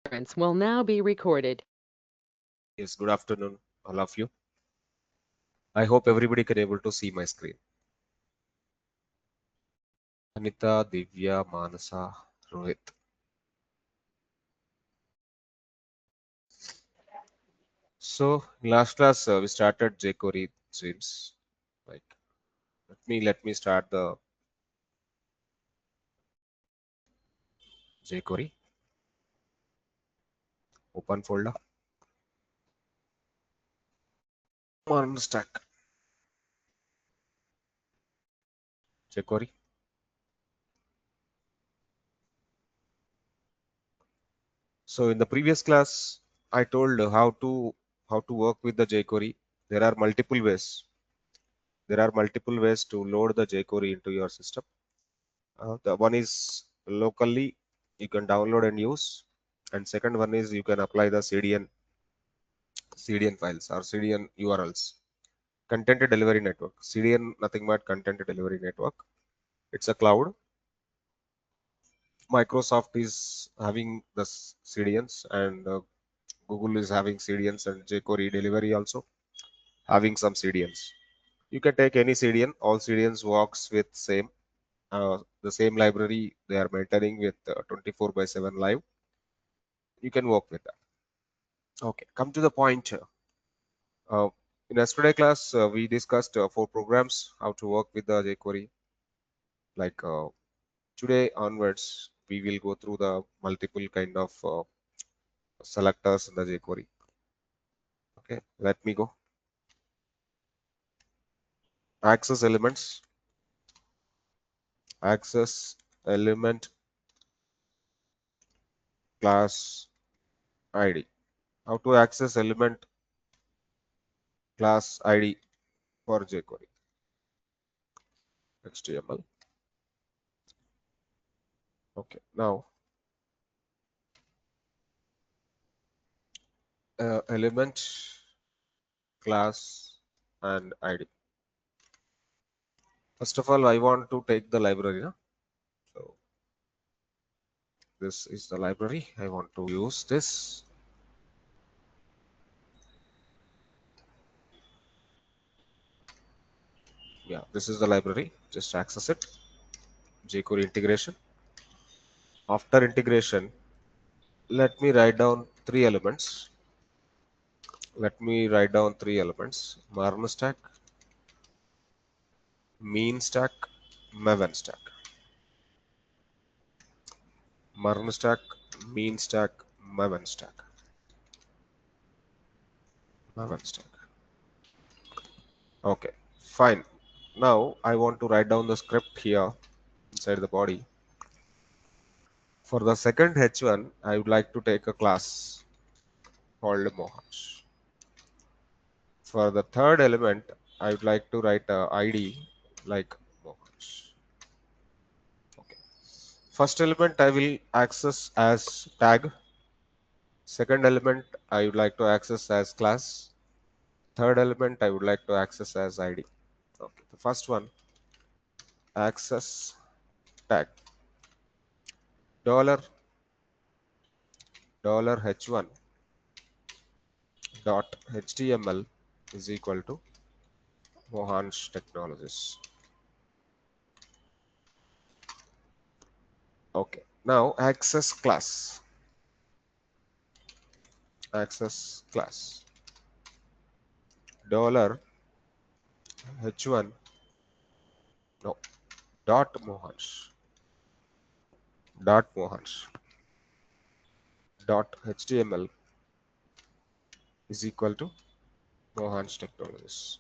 conference will now be recorded. Yes, good afternoon, all of you. I hope everybody can able to see my screen. Anita, Divya, Manasa, Rohit. So in last class we started jQuery streams. Like let me start the jQuery. Open folder. MERN stack jQuery. So in the previous class, I told how to work with the jQuery. There are multiple ways. There are multiple ways to load the jQuery into your system. The one is locally you can download and use, and second one is you can apply the CDN files or CDN URLs. Content Delivery Network. CDN nothing but Content Delivery Network. It's a cloud. Microsoft is having the CDNs, and Google is having CDNs, and jQuery Delivery also having some CDNs. You can take any CDN. All CDNs works with the same library they are maintaining with 24/7 live. You can work with that. Okay, come to the point. Uh, in yesterday class, we discussed 4 programs, how to work with the jQuery. Like today onwards, we will go through the multiple kind of selectors in the jQuery. Okay, let me go. Access elements, access element class ID. How to access element class ID for jQuery. HTML. Okay, now element class and ID. First of all, I want to take the library. Huh? So this is the library. I want to use this. Yeah, this is the library. Just access it. jQuery integration. After integration, let me write down 3 elements. Let me write down 3 elements. MERN stack, mean stack, Maven stack. MERN stack, mean stack, Maven stack. Maven stack. Okay, fine. Now I want to write down the script here inside the body. For the second H1, I would like to take a class called Mohansh. For the third element, I would like to write a ID like Mohansh. Okay. First element I will access as tag. Second element I would like to access as class. Third element I would like to access as ID. Okay. The first one, access tag. Dollar $h1 dot html is equal to Mohansh Technologies. Okay, now access class. Access class. Dollar H1 no dot Mohansh dot html is equal to Mohansh Technologies.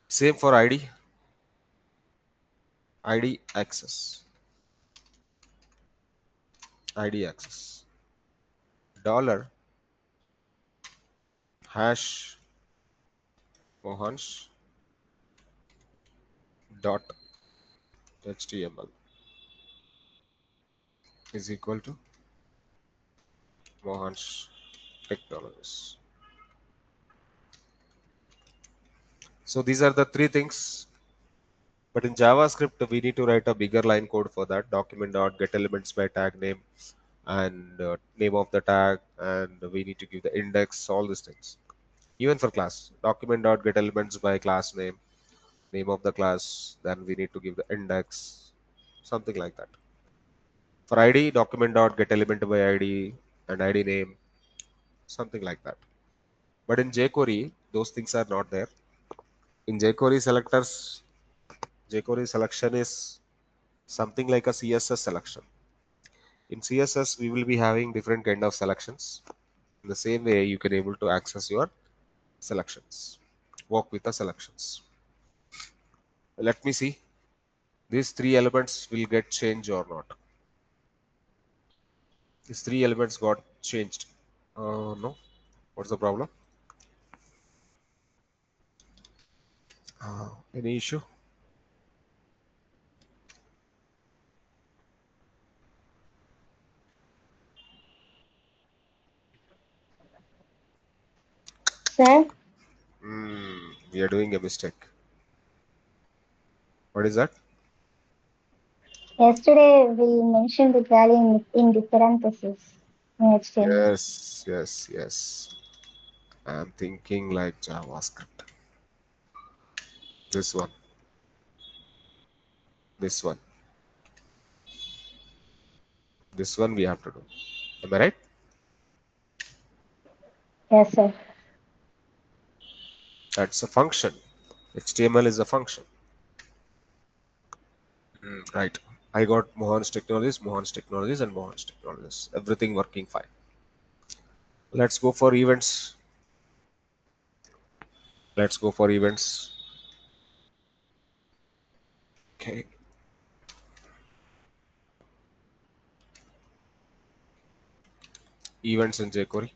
Same for ID access. ID access. Dollar hash Mohansh dot html is equal to Mohansh Technologies. So these are the 3 things But in JavaScript, we need to write a bigger line code for that. Document dot get elements by tag name and name of the tag, and we need to give the index, all these things. Even for class, document dot get elements by class name, name of the class, then we need to give the index, something like that. For ID, document dot get element by ID and ID name, something like that. But in jQuery, those things are not there. In jQuery selectors, jQuery selection is something like a CSS selection. In CSS, we will be having different kind of selections. In the same way, you can able to access your selections, work with the selections. Let me see. These three elements will get changed or not. These three elements got changed. No. What's the problem? Any issue? Sir, We are doing a mistake. What is that? yesterday we mentioned the value in the parentheses in HTML. Yes, yes, yes. I'm thinking like JavaScript. This one, this one, this one we have to do. Am I right? Yes, sir. That's a function. HTML is a function. Right. I got Mohansh Technologies, and Mohansh Technologies. Everything working fine. Let's go for events. Let's go for events. Okay. Events in jQuery.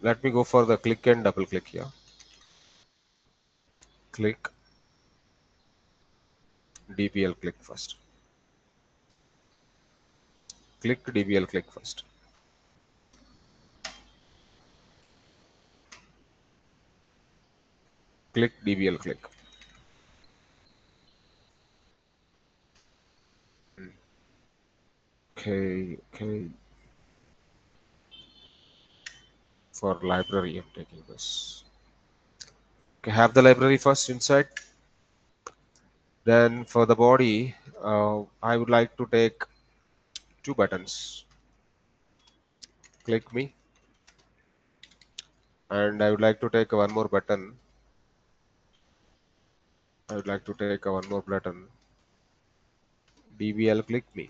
Let me go for the click and double click here. Click, DPL click first. Click, DBL click first. Click, DBL click. Okay, okay. For library, I'm taking this. Okay, have the library first inside. Then for the body, I would like to take two buttons. Click me, and I would like to take one more button. I would like to take one more button. DBL click me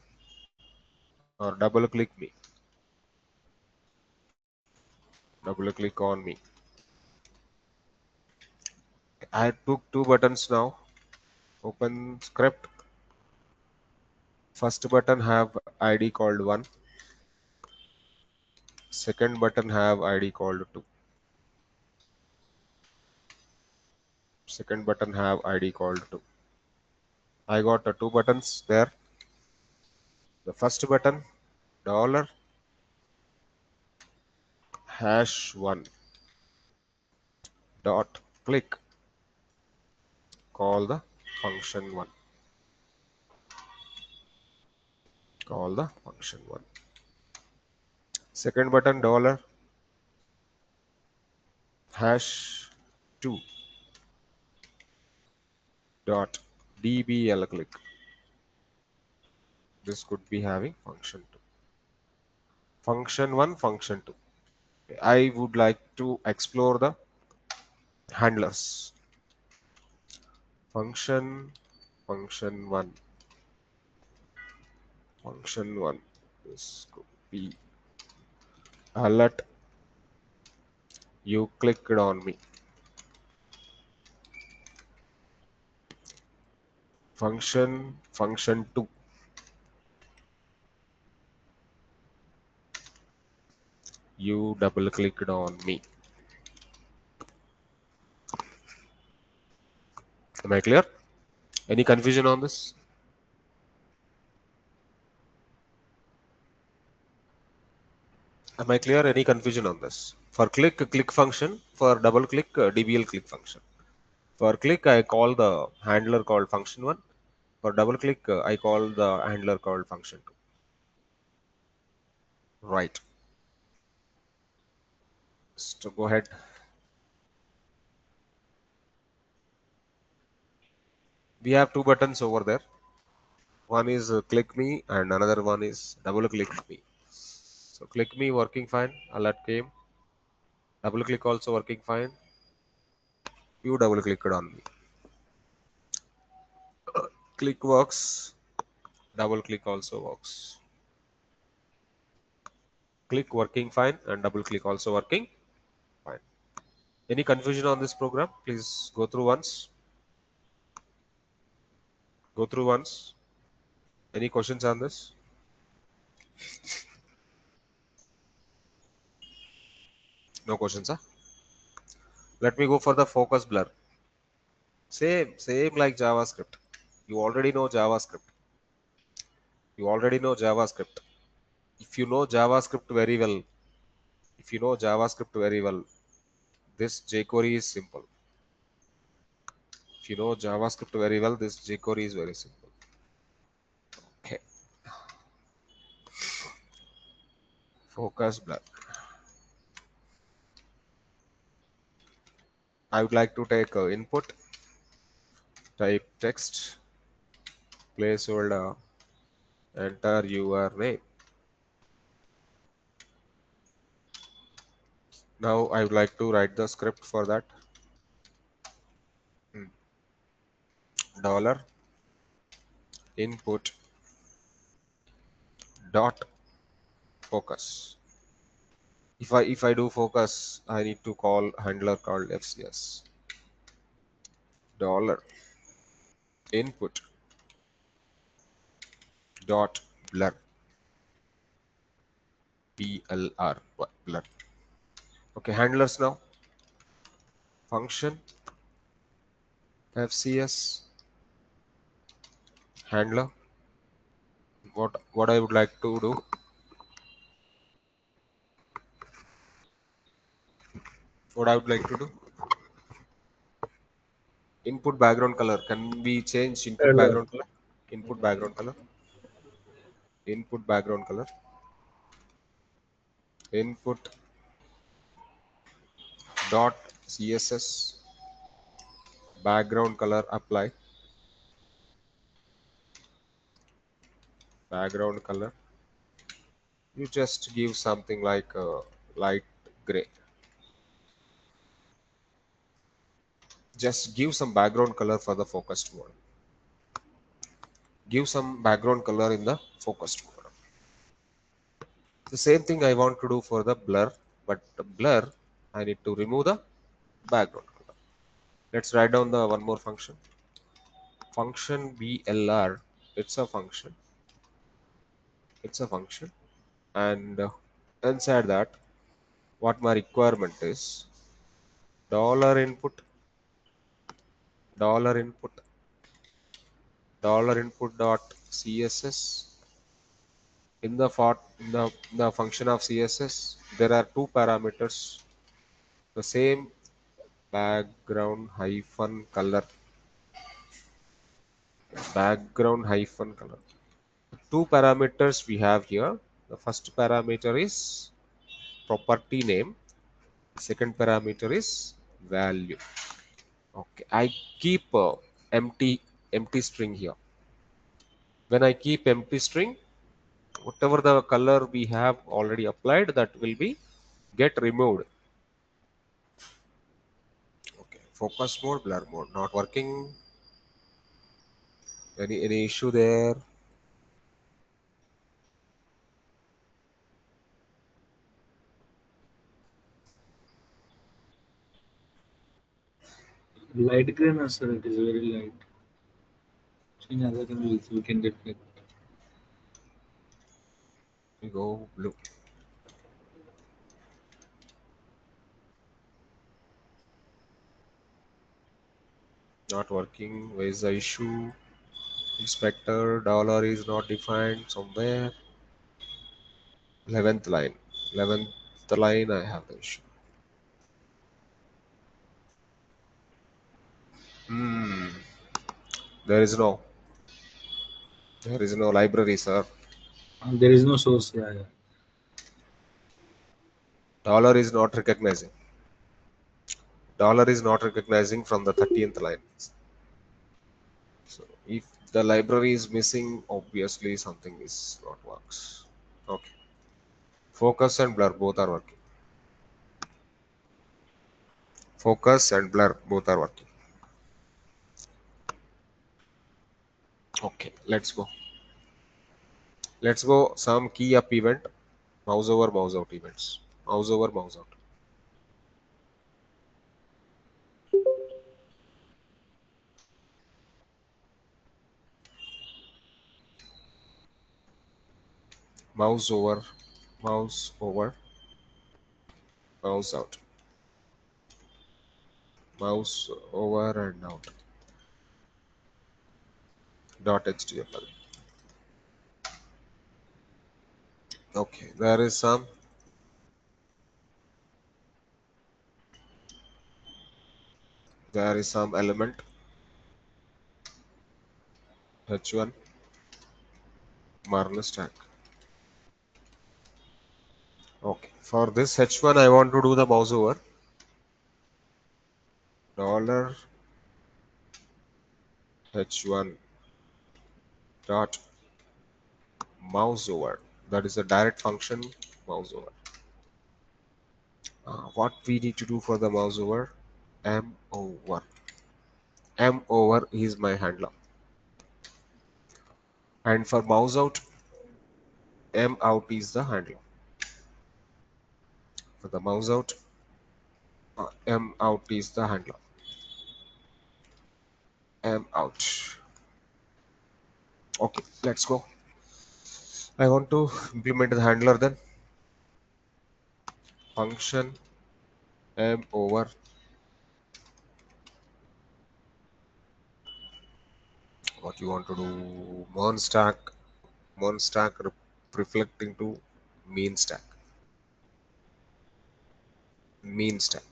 or double click me. Double click on me. I took two buttons now. Open script. First button have ID called 1. Second button have ID called 2. Second button have ID called 2. I got two buttons there. The first button dollar hash 1 dot click, call the function 1. Call the function 1. Second button dollar hash 2 dot dbl click. This could be having function 2. Function 1, function 2. I would like to explore the handlers. Function 1. Function 1. This could be alert you clicked on me. Function 2. You double clicked on me. Am I clear? Any confusion on this? Am I clear? Any confusion on this? For click, click function. For double click, DBL click function. For click, I call the handler called function1. For double click, I call the handler called function2. Right. So go ahead. We have two buttons over there. One is click me and another one is double click me. So click me working fine. Alert came. Double click also working fine. You double clicked on me. Click works. Double click also works. Click working fine and double click also working fine. Any confusion on this program? Please go through once. Go through once. Any questions on this? No questions, huh? Let me go for the focus blur. Same like JavaScript. You already know JavaScript. You already know JavaScript. If you know JavaScript very well, if you know JavaScript very well, this jQuery is simple. If you know JavaScript very well, this jQuery is very simple. Okay. Focus blur. I would like to take input, type text, placeholder, enter your name. Now I would like to write the script for that. Dollar input dot focus. If I do focus, I need to call handler called FCS. Dollar input dot blur. BLR blur. Okay, handlers now. Function FCS handler. What I would like to do. What I would like to do. Input background color. Can we change input Hello. background color? Input background color. Input background color. Input dot CSS background color apply. Background color. You just give something like light gray. Just give some background color for the focused mode. Give some background color in the focused mode. The same thing I want to do for the blur, but the blur I need to remove the background color. Let's write down the one more function. Function BLR. It's a function. It's a function, and inside that, what my requirement is dollar input, dollar input, dollar input dot CSS. In the function of CSS, there are two parameters. The same background hyphen color. Background hyphen color. Two parameters we have here. The first parameter is property name. Second parameter is value. Okay, I keep empty string here. When I keep empty string, whatever the color we have already applied, that will be get removed. Okay, focus mode, blur mode, not working. Any issue there? Light green, sir. It is very light. In other colors, we can reflect. We go blue. Not working. Where is the issue? Inspector dollar is not defined somewhere. 11th line. 11th line I have the issue. Hmm. There is no. There is no library, sir. There is no source. Yeah, yeah. Dollar is not recognizing. Dollar is not recognizing from the 30th line. So if the library is missing, obviously something is not works. Okay. Focus and blur both are working. Focus and blur both are working. Okay, let's go. Let's go some key up event, mouse over, mouse out events. Mouse over, mouse out. Mouse over, mouse over, mouse out. Mouse over and out. .html. Okay, there is some element h1 MERN stack. Okay, for this h1 I want to do the mouse over. Dollar h1 dot mouse over. That is a direct function mouse over. What we need to do for the mouse over? M over. M over is my handler. And for mouse out, M out is the handler. For the mouse out, M out is the handler. M out. Okay, let's go. I want to implement the handler then. Function M over. What you want to do? MERN stack reflecting to mean stack. Mean stack.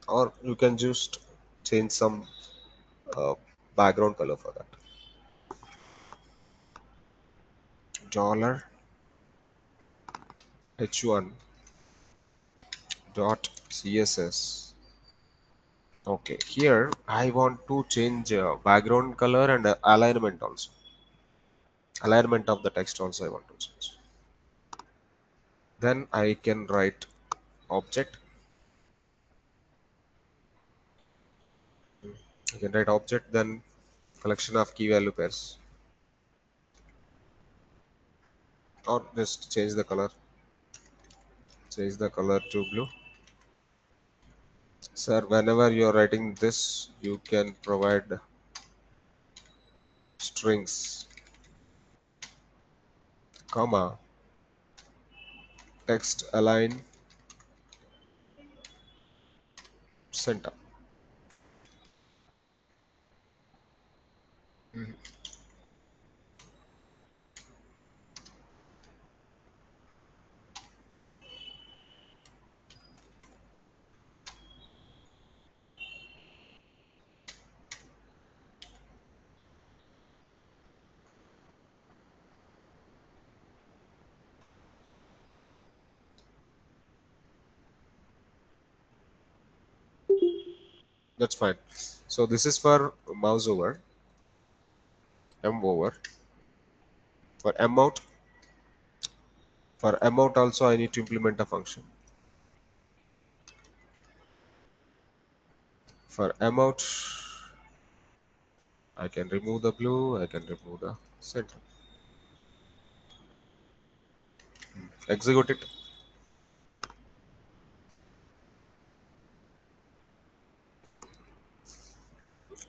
Or you can just change some uh, background color for that. Dollar h1 dot css. Okay, here I want to change background color and alignment also. Alignment of the text also I want to change. Then I can write object. I can write object, then collection of key value pairs. Or just change the color. Change the color to blue. Sir, whenever you're writing this, you can provide strings, comma, text align center. Mhm. That's fine. So this is for mouse over, M over. For M out, also I need to implement a function. For M out, I can remove the blue, I can remove the center. Execute it.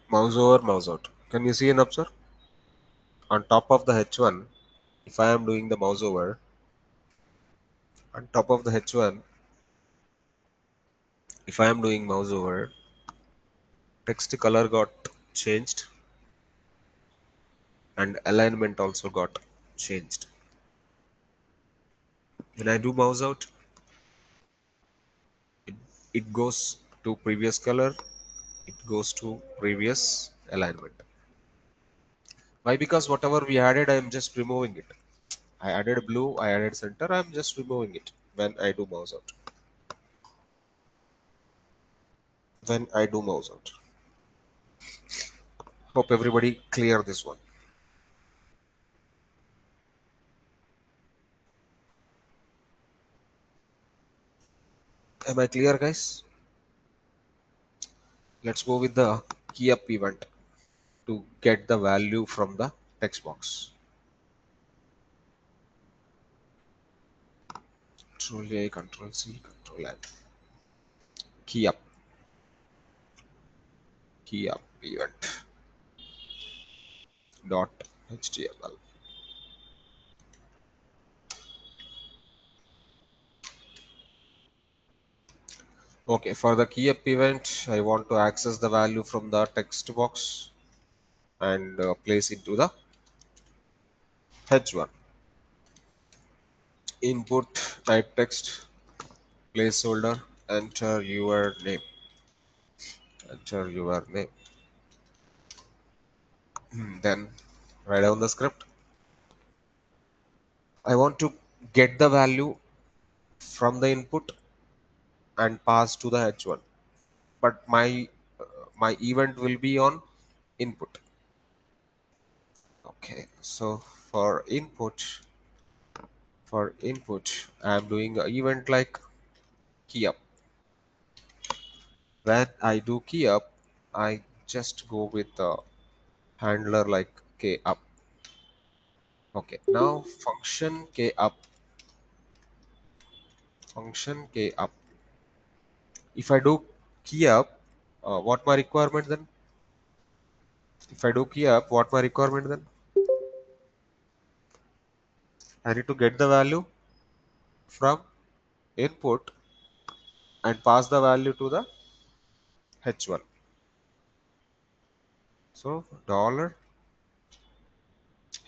Mouse over, mouse out. Can you see an observe? On top of the H1, if I am doing the mouse over, on top of the H1, if I am doing mouse over, text color got changed and alignment also got changed. When I do mouse out, it goes to previous color. it goes to previous alignment. Why? Because whatever we added, I am just removing it. I added blue, I added center, I'm just removing it when I do mouse out. When I do mouse out. Hope everybody clear this one. Am I clear, guys? Let's go with the key up event to get the value from the text box. Control A, Control C, Control N. Key up event dot html. Okay, for the key up event, I want to access the value from the text box and place into the h1. Input type text, placeholder, enter your name. Enter your name. Then write down the script. I want to get the value from the input and pass to the h1, but my event will be on input. Okay, so for input, I'm doing an event like key up. When I do key up, I just go with the handler like k up. Okay, now function k up. If I do key up, what my requirement then? If I do key up, what my requirement then? I need to get the value from input and pass the value to the h1. So dollar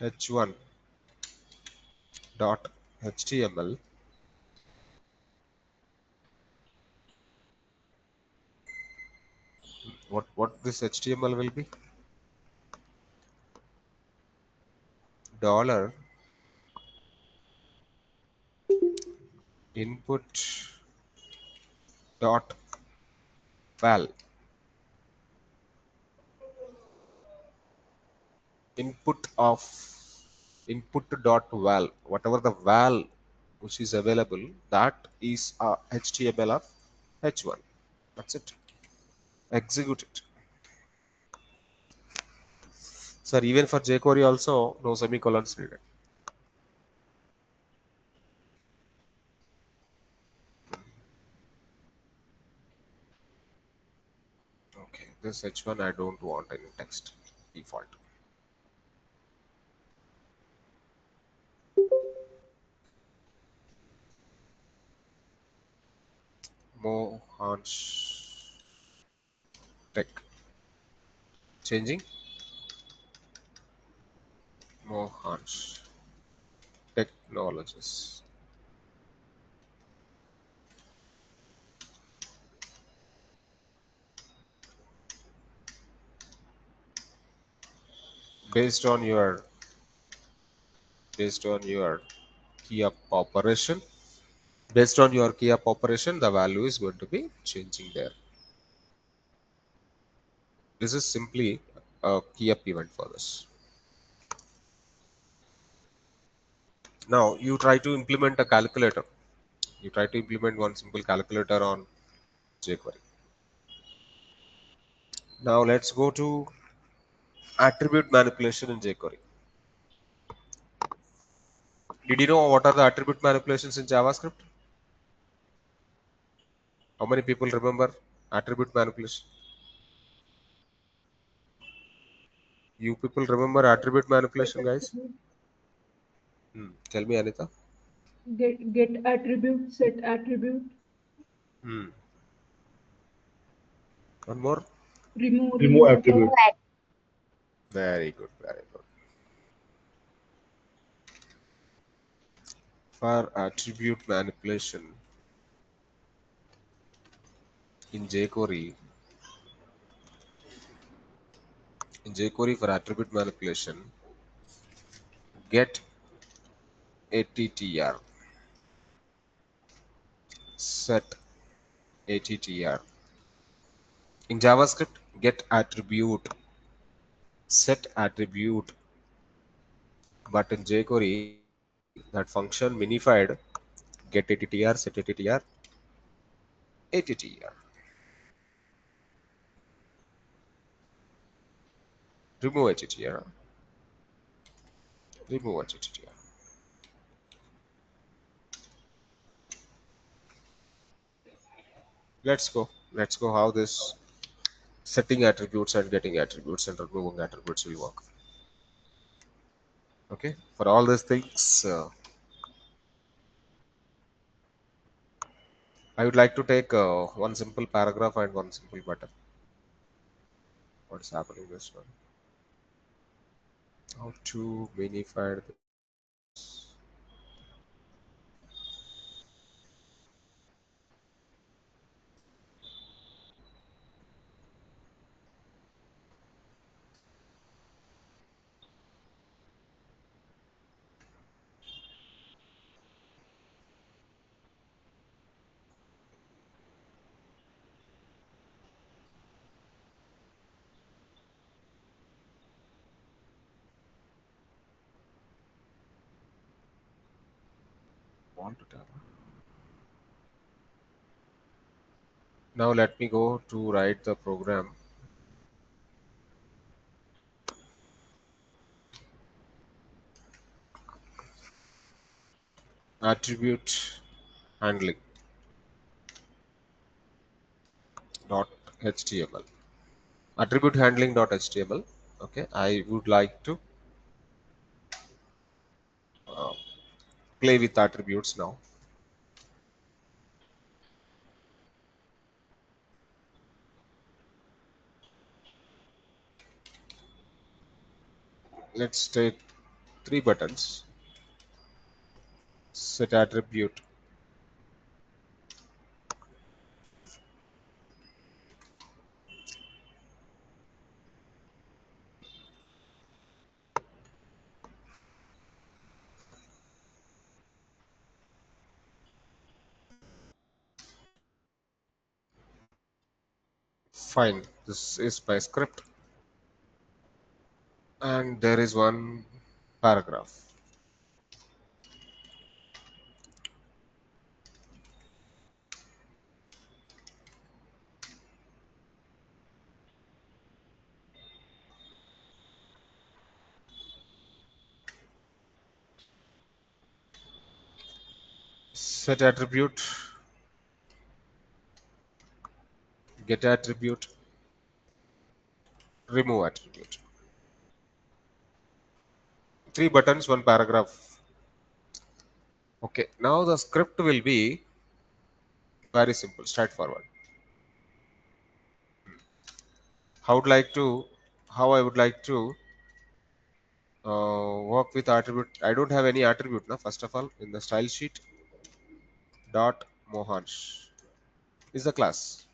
h1 dot html. What this html will be? Dollar input dot val. Input of input dot val. Whatever the val which is available, that is html of h1. That's it. Execute it. Sir, even for jQuery also no semicolons needed. Okay, this h1 I don't want any text default. Mohansh Tech. Changing Mohansh Technologies. Based on your key up operation, the value is going to be changing there. This is simply a key up event for this. Now you try to implement a calculator. You try to implement one simple calculator on jQuery. Now let's go to attribute manipulation in jQuery. Did you know what are the attribute manipulations in JavaScript? How many people remember attribute manipulation? You people remember attribute manipulation, guys? Tell me, Anita. Get attribute, set attribute, One more. remove attribute. Very good, very good. For attribute manipulation in jQuery, In jQuery for attribute manipulation, get attr, set attr. In JavaScript, get attribute, set attribute. But in jQuery, that function minified get attr, set attr, attr. Remove attr, remove attr. Let's go how this setting attributes and getting attributes and removing attributes will work. Okay, for all these things, I would like to take one simple paragraph and one simple button. What's happening this one? How to minify this? Want to tell? Now let me go to write the program. Attribute handling dot html. Attribute handling dot html. Okay, I would like to uh, play with attributes now. Let's take three buttons. Set attribute, fine. This is my script, and there is one paragraph. Set attribute, get attribute, remove attribute. Three buttons, one paragraph. Okay, now the script will be very simple, straightforward. How would like to, how I would like to work with attribute. I don't have any attribute now. First of all, in the style sheet, dot Mohansh is the class.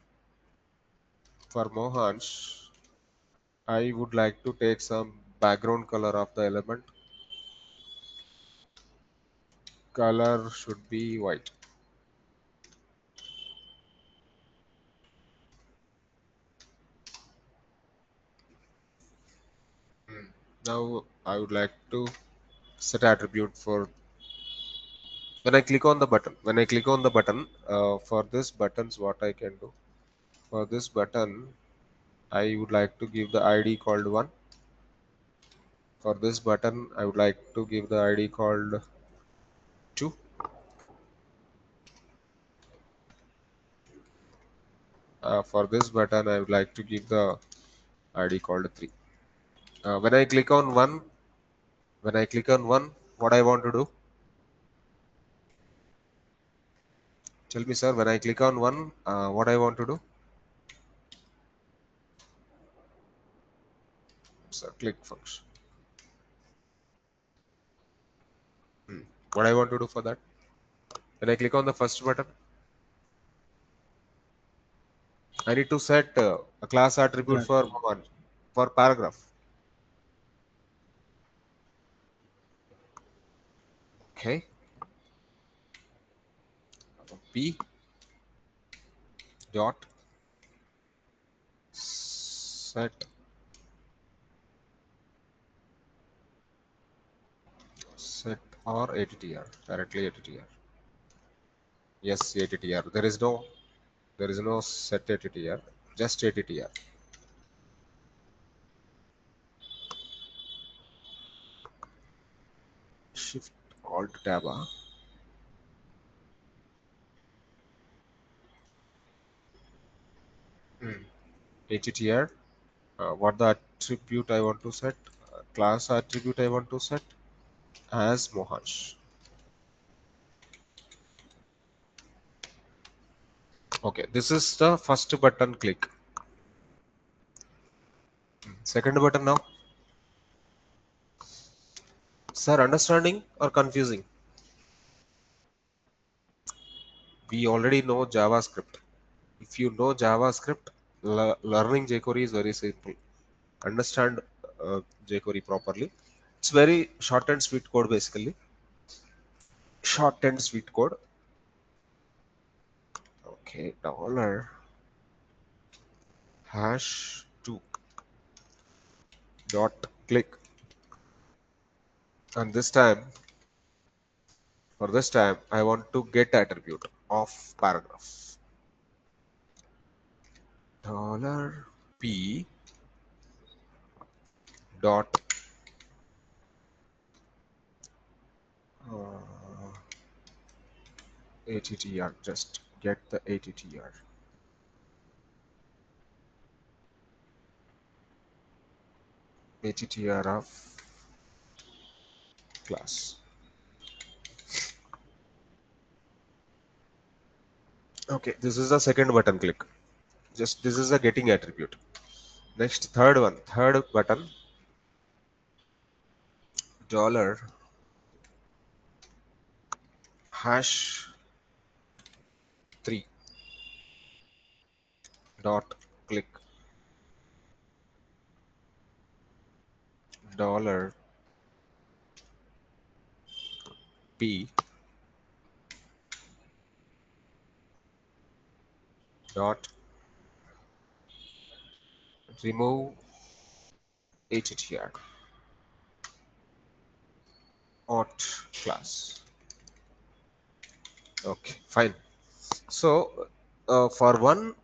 For Mohansh, I would like to take some background color of the element. Color should be white. Now I would like to set attribute for when I click on the button. When I click on the button, for this buttons, what I can do? For this button, I would like to give the ID called 1. For this button, I would like to give the ID called 2. For this button, I would like to give the ID called 3. When I click on one, what I want to do? Tell me, sir. When I click on one, what I want to do? Sir, click function. What I want to do for that? When I click on the first button, I need to set a class attribute for one for paragraph. Okay, p dot set or attr, directly attr. Yes, attr. There is no set attr, just attr. Shift alt tab. Attr. What the attribute I want to set? Class attribute I want to set as Mohansh. Okay, this is the first button click. Second button now. Sir, understanding or confusing? We already know JavaScript. If you know JavaScript, learning jQuery is very simple. Understand jQuery properly. It's very short and sweet code basically. Short and sweet code. Okay, dollar hash 2 dot click. And this time, for this time, I want to get attribute of paragraph. Dollar p dot attr. Just get the attr. Attr of class. Okay, this is the second button click. Just this is a getting attribute. Next, third button, dollar hash 3 dot click dollar p dot remove attr auth class. Okay, fine. So for one,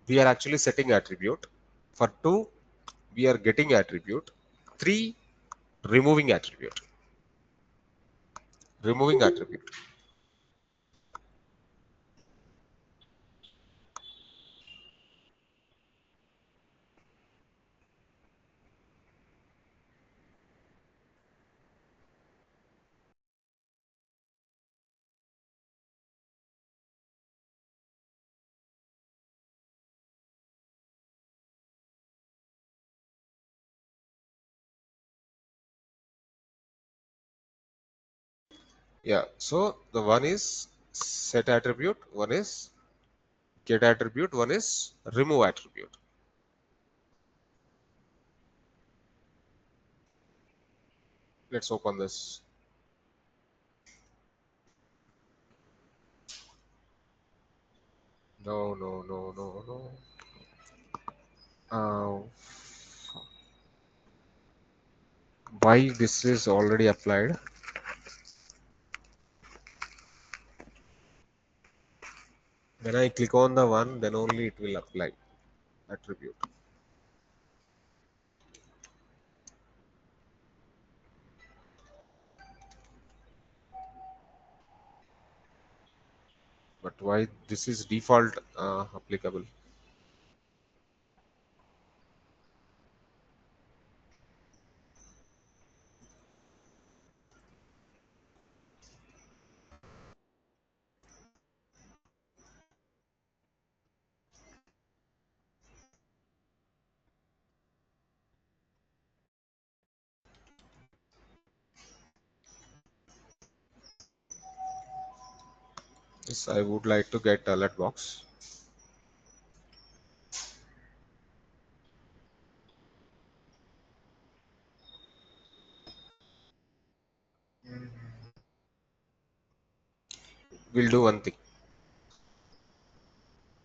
we are actually setting attribute. For two, we are getting attribute. Three, removing attribute. Removing attribute. Yeah. So the one is set attribute, one is get attribute, one is remove attribute. Let's open this. No, no, no, no, no. Why this is already applied? When I click on the one, then only it will apply attribute. But why this is default applicable? Yes, I would like to get alert box. We'll do one thing.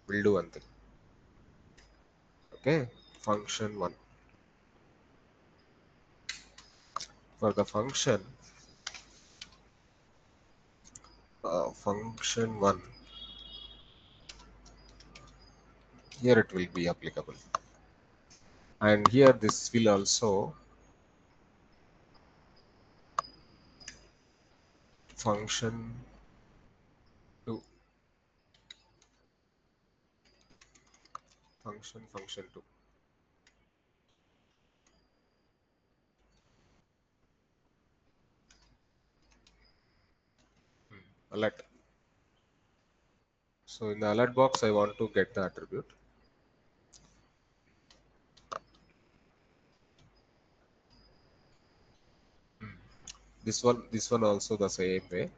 We'll do one thing. Okay, function 1. For the function, function 1, here it will be applicable. And here this will also function 2. Function 2. Alert. So in the alert box, I want to get the attribute. This one also the same way.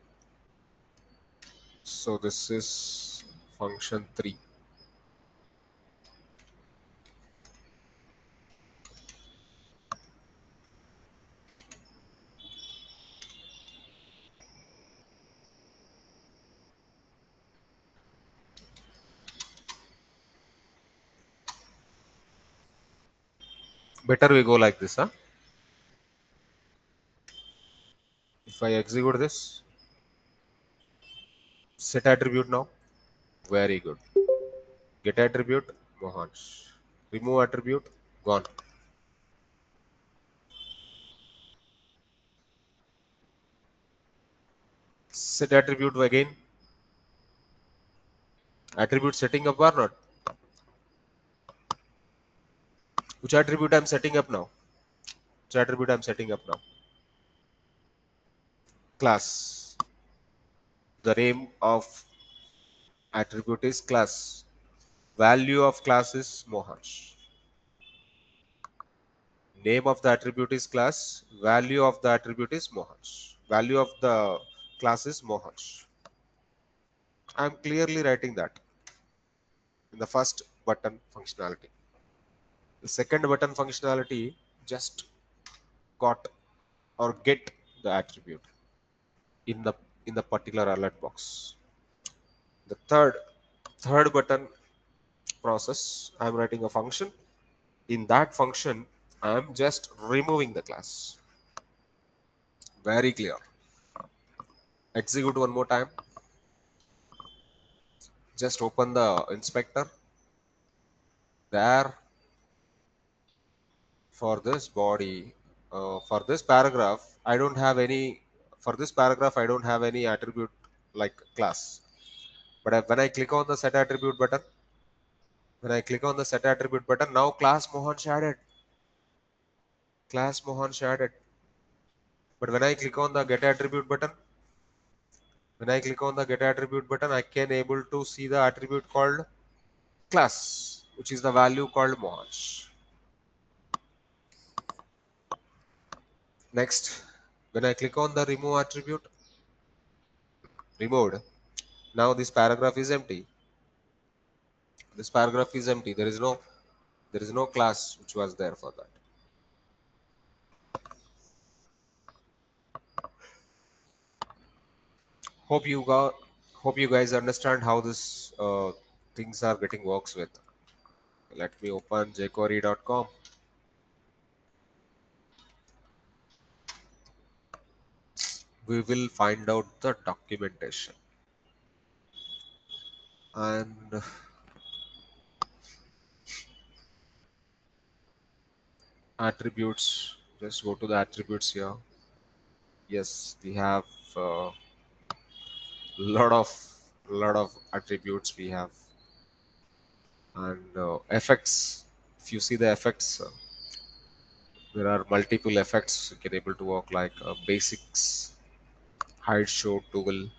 So this is function 3. Better we go like this, huh? If I execute this, set attribute now. Very good. Get attribute, Mohansh. Remove attribute, gone. Set attribute again. Attribute setting up or not? Which attribute I'm setting up now? Which attribute I'm setting up now? Class. The name of attribute is class. Value of class is Mohansh. Name of the attribute is class. Value of the attribute is Mohansh. Value of the class is Mohansh. I'm clearly writing that in the first button functionality. The second button functionality just got or get the attribute in the particular alert box. The third button process, I'm writing a function. In that function, I'm just removing the class. Very clear. Execute one more time. Just open the inspector. There, for this body, for this paragraph, I don't have any. For this paragraph, I don't have any attribute like class. But when I click on the set attribute button, now class Mohansh added. Class Mohansh added. But when I click on the get attribute button, I can able to see the attribute called class, which is the value called Mohansh. Next, when I click on the remove attribute, removed. Now this paragraph is empty. There is no class which was there for that. Hope you guys understand how this things are getting works with. Let me open jquery.com. We will find out the documentation and attributes. Just go to the attributes here. Yes, we have a lot of attributes we have, and effects. If you see the effects, there are multiple effects you can able to work like basics, hide, show, toggle.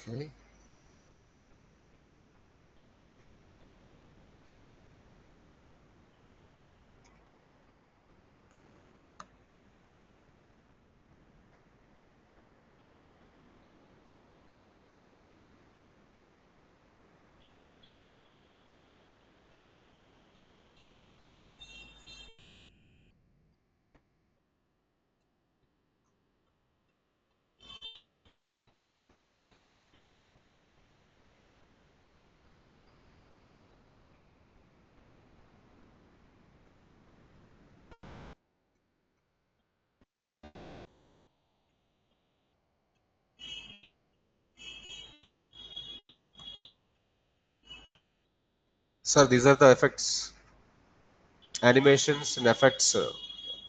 Okay. Sir, these are the effects, animations and effects.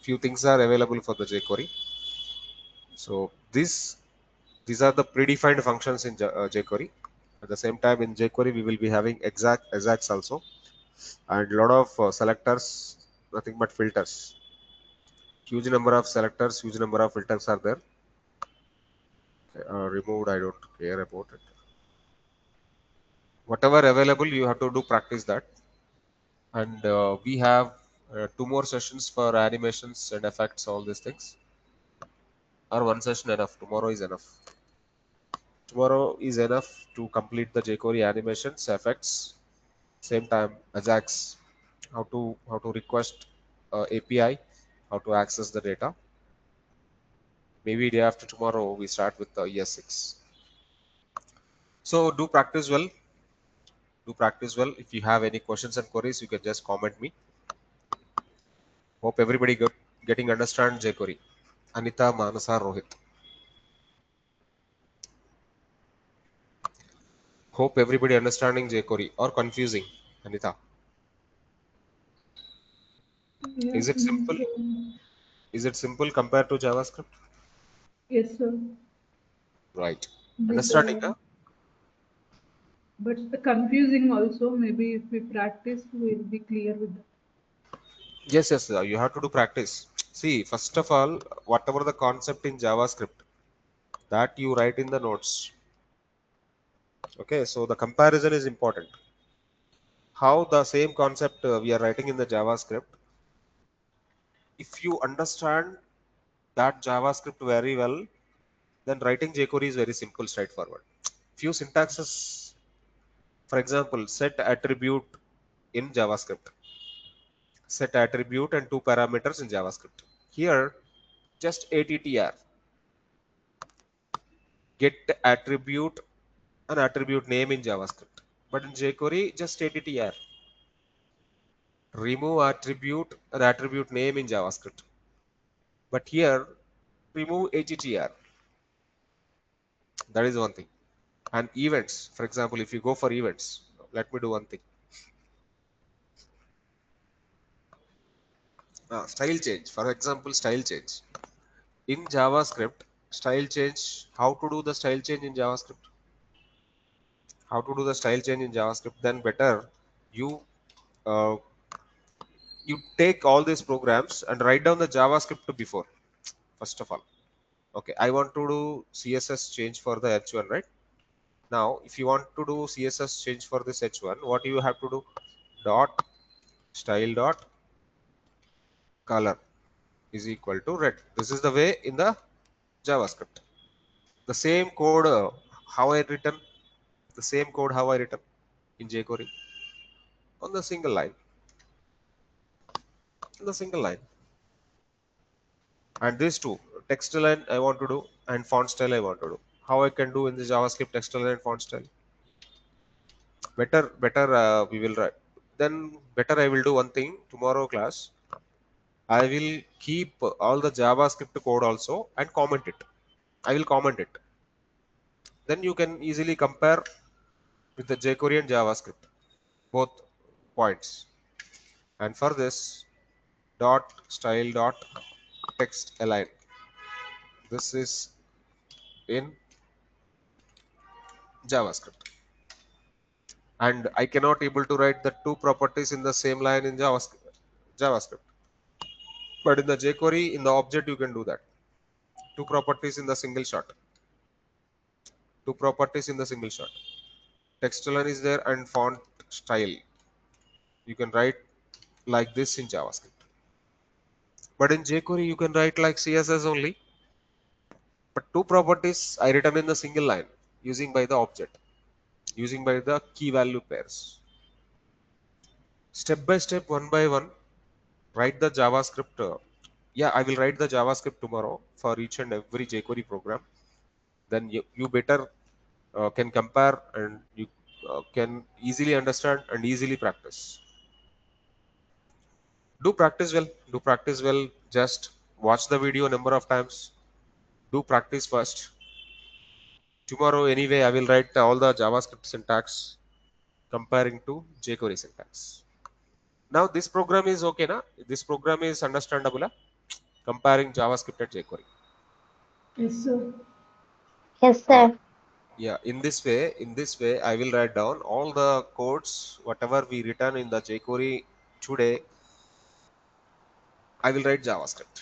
Few things are available for the jQuery. So these are the predefined functions in jQuery. At the same time, in jQuery, we will be having exacts also, and a lot of selectors, nothing but filters. Huge number of selectors, huge number of filters are there. Removed, I don't care about it. Whatever available, you have to do practice that. And we have 2 more sessions for animations and effects, all these things. Or one session enough. Tomorrow is enough. Tomorrow is enough to complete the jQuery animations, effects, same time Ajax, how to request API, how to access the data. Maybe day after tomorrow we start with the ES6. So do practice well. Do practice well. If you have any questions and queries, you can just comment me. Hope everybody getting understand jQuery. Anita, Manasa, Rohit. Hope everybody understanding jQuery or confusing. Anita, Yeah. is it simple? Is it simple compared to JavaScript? Yes, sir. Right. But Understanding, huh? confusing also. Maybe if we practice, we'll be clear with that. Yes, yes, you have to do practice. See, first of all, whatever the concept in JavaScript that you write in the notes. Okay, so the comparison is important. How the same concept we are writing in the JavaScript, if you understand that JavaScript very well, then writing jQuery is very simple, straightforward. Few syntaxes, for example, set attribute in JavaScript, set attribute and 2 parameters in JavaScript. Here, just attr, get attribute an attribute name in JavaScript. But in jQuery, just attr, remove attribute an attribute name in JavaScript. But here, remove attr. That is one thing. And events, for example, if you go for events, let me do one thing. Style change, for example, style change. In JavaScript, style change, how to do the style change in JavaScript? How to do the style change in JavaScript? Then better you uh, you take all these programs and write down the JavaScript before, first of all. Okay, I want to do CSS change for the H1, right? Now, if you want to do CSS change for this H1, what you have to do? Dot style dot color is equal to red. This is the way in the JavaScript. The same code how I written, the same code how I written in jQuery on the single line, in the single line. And these two, text line I want to do and font style I want to do. How I can do in the JavaScript text line and font style? Better we will write. Then better I will do one thing tomorrow class. I will keep all the JavaScript code also and comment it. I will comment it. Then you can easily compare with the jQuery and JavaScript, both points. And for this, dot style dot text align. This is in JavaScript. And I cannot able to write the 2 properties in the same line in JavaScript. But in the jQuery, in the object, you can do that. 2 properties in the single shot. 2 properties in the single shot. Text align is there and font style. You can write like this in JavaScript. But in jQuery, you can write like CSS only. But 2 properties I written in the single line using by the object, using by the key value pairs. Step by step, one by one, write the JavaScript. Yeah, I will write the JavaScript tomorrow for each and every jQuery program. Then you better can compare and you can easily understand and easily practice. Do practice well. Do practice well. Just watch the video a number of times. Do practice first. Tomorrow, anyway, I will write all the JavaScript syntax comparing to jQuery syntax. Now this program is okay, na? This program is understandable, na? Comparing JavaScript and jQuery. Yes, sir. Yes, Uh, sir. yeah, in this way, I will write down all the codes, whatever we written in the jQuery today. I will write JavaScript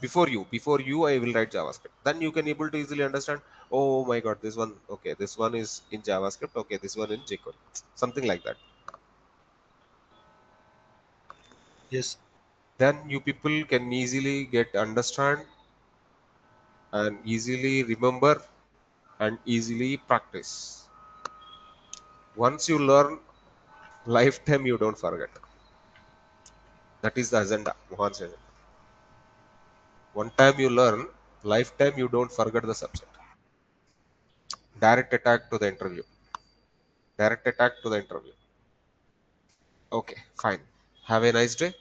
before you I will write JavaScript, then you can able to easily understand, oh my god, this one, okay, this one is in JavaScript, okay, this one in jQuery, something like that. Yes. Then you people can easily get understand and easily remember and easily practice. Once you learn, lifetime you don't forget. That is the agenda, Mohan's agenda. One time you learn, lifetime you don't forget the subject. Direct attack to the interview. Direct attack to the interview. Okay, fine. Have a nice day.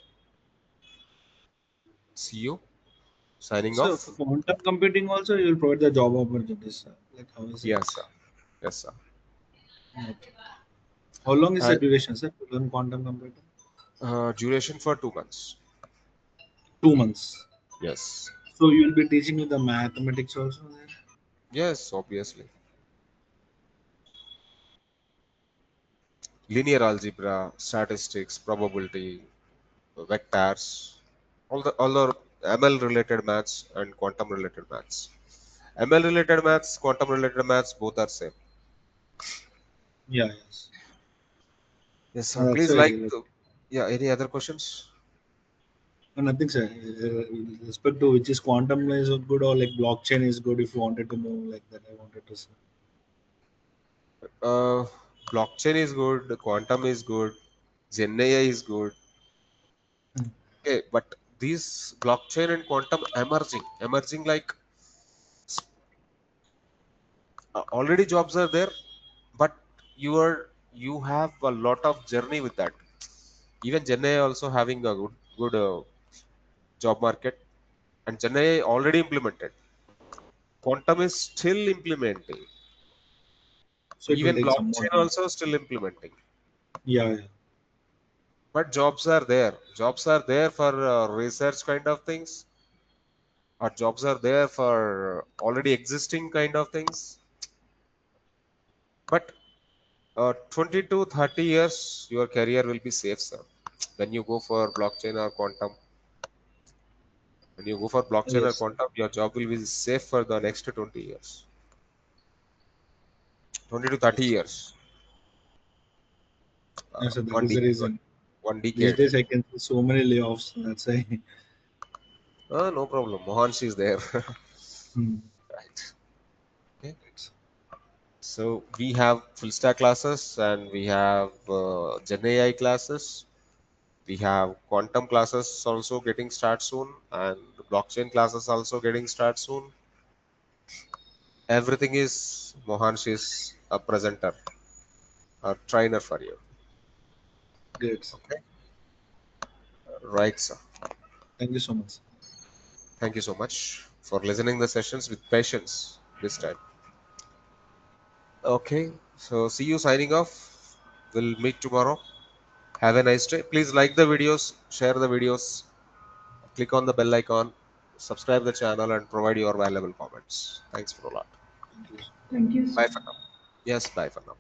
See you. Signing So for off. quantum computing also you will provide the job opportunities. Like how is it? Yes, sir. Yes, sir. Okay. How long is the And duration, sir, to learn quantum computing? duration for 2 months. 2 months. Yes. So you will be teaching me the mathematics also there? Yes, obviously. Linear algebra, statistics, probability, vectors, all the ML related maths and quantum related maths. ML related maths, quantum related maths, both are same. Yeah, yes. Yes, sir. That's Please why like. like Yeah. Any other questions? nothing, sir. With respect to which is quantum is good or like blockchain is good if you wanted to know like that I wanted to say. Uh, Blockchain is good. Quantum is good. Gen AI is good. Hmm. Okay, but these blockchain and quantum emerging like already jobs are there, but you have a lot of journey with that. Even Gen AI also having a good job market, and Gen AI already implemented. Quantum is still implementing. So it will Even take some more blockchain time. also still implementing. Yeah, yeah. But jobs are there. Jobs are there for research kind of things, or jobs are there for already existing kind of things. But 20 to 30 years, your career will be safe, sir. When you go for blockchain or quantum, when you go for blockchain or Yes. quantum, your job will be safe for the next 20 years. 20 to 30 Yes. years. Yes, so that One is the decade. reason. One These decade. days I can see so many layoffs. That's why. No problem. Mohansh is there. Hmm. Right. Okay. Right. So we have full stack classes and we have Gen AI classes. We have quantum classes also getting start soon, and blockchain classes also getting start soon. Everything is Mohansh is a presenter, a trainer for you. Great. Okay, right, sir. Thank you so much. Thank you so much for listening the sessions with patience this time. Okay, so see you signing off. We'll meet tomorrow. Have a nice day. Please like the videos, share the videos, click on the bell icon, subscribe the channel, and provide your valuable comments. Thanks for a lot. Thank you. Thank you, Bye sir. for now. Yes, bye for now.